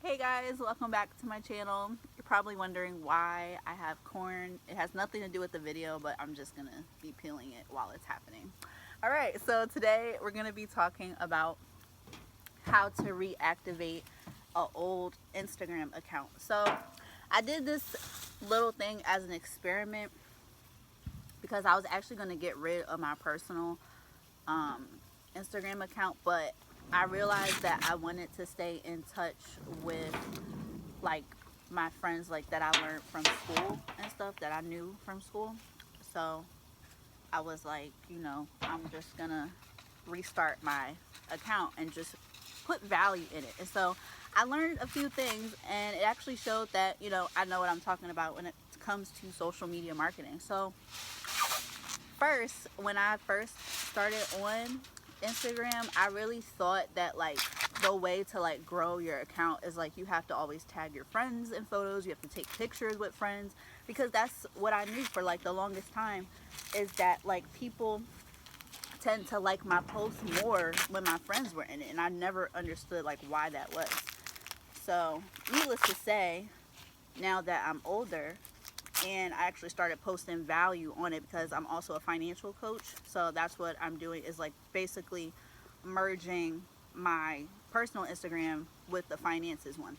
Hey guys, welcome back to my channel. You're probably wondering why I have corn. It has nothing to do with the video, but I'm just gonna be peeling it while it's happening. Alright, so today we're gonna be talking about how to reactivate an old Instagram account. So I did this little thing as an experiment because I was actually gonna get rid of my personal um, Instagram account, but I realized that I wanted to stay in touch with like my friends like that I learned from school and stuff that I knew from school. So I was like, I'm just gonna restart my account and just put value in it. And so I learned a few things, and it actually showed that, I know what I'm talking about when it comes to social media marketing. So first, when I first started on Instagram, I really thought that like the way to like grow your account is like you have to always tag your friends in photos, you have to take pictures with friends, because that's what I knew for like the longest time, is that like people tend to like my posts more when my friends were in it, and I never understood like why that was. So needless to say, now that I'm older, and I actually started posting value on it because I'm also a financial coach. So that's what I'm doing, is like basically merging my personal Instagram with the finances one.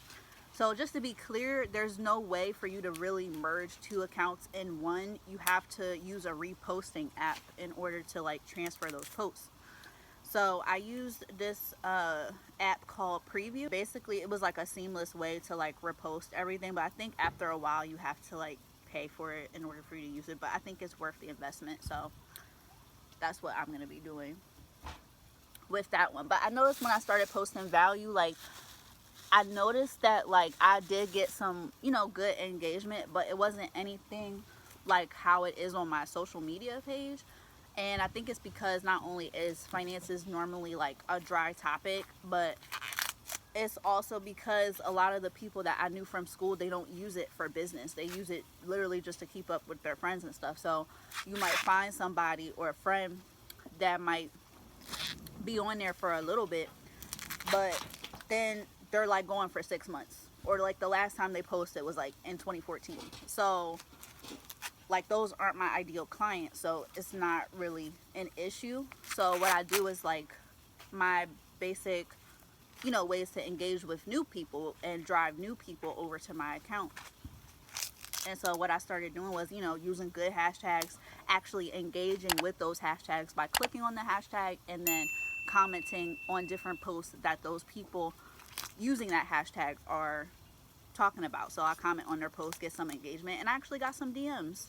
So just to be clear, there's no way for you to really merge two accounts in one. You have to use a reposting app in order to like transfer those posts. So I used this app called Preview. Basically, it was like a seamless way to like repost everything, but I think after a while you have to like pay for it in order for you to use it. But I think it's worth the investment, so that's what I'm gonna be doing with that one. But I noticed when I started posting value, like I noticed that like I did get some, good engagement, but it wasn't anything like how it is on my social media page. And I think it's because not only is finances normally like a dry topic, but it's also because a lot of the people that I knew from school, they don't use it for business. They use it literally just to keep up with their friends and stuff. So you might find somebody or a friend that might be on there for a little bit, but then they're like going for 6 months, or like the last time they posted was like in 2014. So like those aren't my ideal clients, so it's not really an issue. So what I do is like my basic, ways to engage with new people and drive new people over to my account. And so what I started doing was, using good hashtags, actually engaging with those hashtags by clicking on the hashtag and then commenting on different posts that those people using that hashtag are talking about. So I comment on their posts, get some engagement, and I actually got some DMs,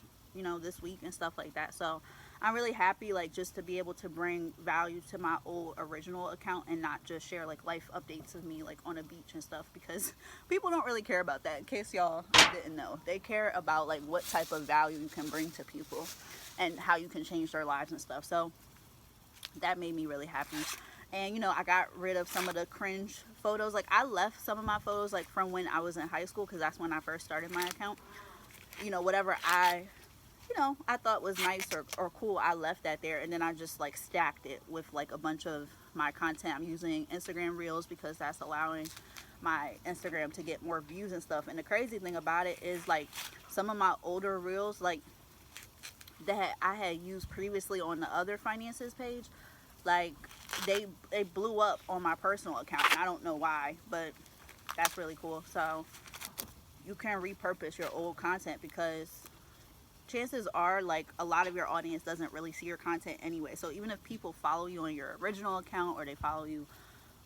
this week and stuff like that. So I'm really happy, like, just to be able to bring value to my old original account and not just share like life updates of me like on a beach and stuff, because people don't really care about that. In case y'all didn't know, they care about like what type of value you can bring to people and how you can change their lives and stuff. So that made me really happy. And I got rid of some of the cringe photos. Like I left some of my photos like from when I was in high school, because that's when I first started my account. Whatever I thought was nice or cool, I left that there, and then I just like stacked it with like a bunch of my content. I'm using Instagram Reels because that's allowing my Instagram to get more views and stuff. And the crazy thing about it is like some of my older reels, like that I had used previously on the other finances page, like they blew up on my personal account. And I don't know why, but that's really cool. So you can repurpose your old content, because chances are like a lot of your audience doesn't really see your content anyway. So even if people follow you on your original account, or they follow you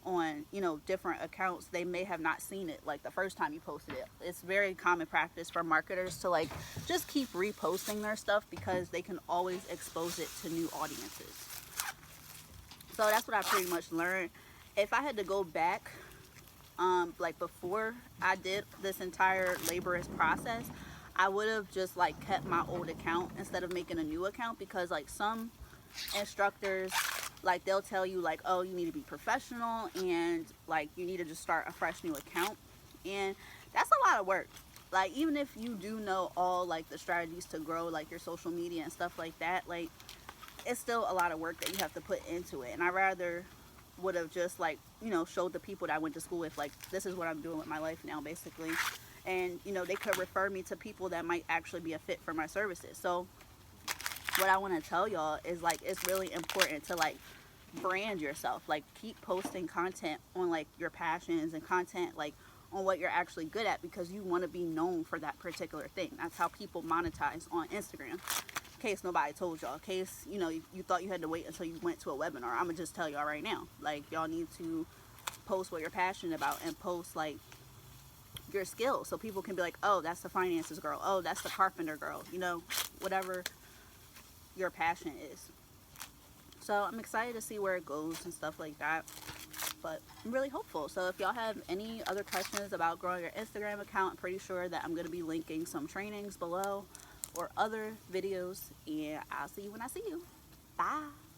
on different accounts, they may have not seen it like the first time you posted it. It's very common practice for marketers to like just keep reposting their stuff, because they can always expose it to new audiences. So that's what I pretty much learned. If I had to go back, like before I did this entire laborious process, I would have just like kept my old account instead of making a new account, because like some instructors, like they'll tell you like, oh, you need to be professional and like you need to just start a fresh new account, and that's a lot of work. Like even if you do know all like the strategies to grow like your social media and stuff like that, like it's still a lot of work that you have to put into it. And I rather would have just like, you know, showed the people that I went to school with, like, this is what I'm doing with my life now, basically. And, you know, they could refer me to people that might actually be a fit for my services. So what I want to tell y'all is, like, it's really important to, like, brand yourself. Like, keep posting content on, like, your passions and content, like, on what you're actually good at, because you want to be known for that particular thing. That's how people monetize on Instagram. In case nobody told y'all, in case, you know, you thought you had to wait until you went to a webinar, I'm gonna just tell y'all right now, like, y'all need to post what you're passionate about and post, like, your skills, so people can be like, oh, that's the finances girl, oh, that's the carpenter girl, you know, whatever your passion is. So I'm excited to see where it goes and stuff like that, but I'm really hopeful. So if y'all have any other questions about growing your Instagram account, I'm pretty sure that I'm going to be linking some trainings below or other videos, and I'll see you when I see you. Bye.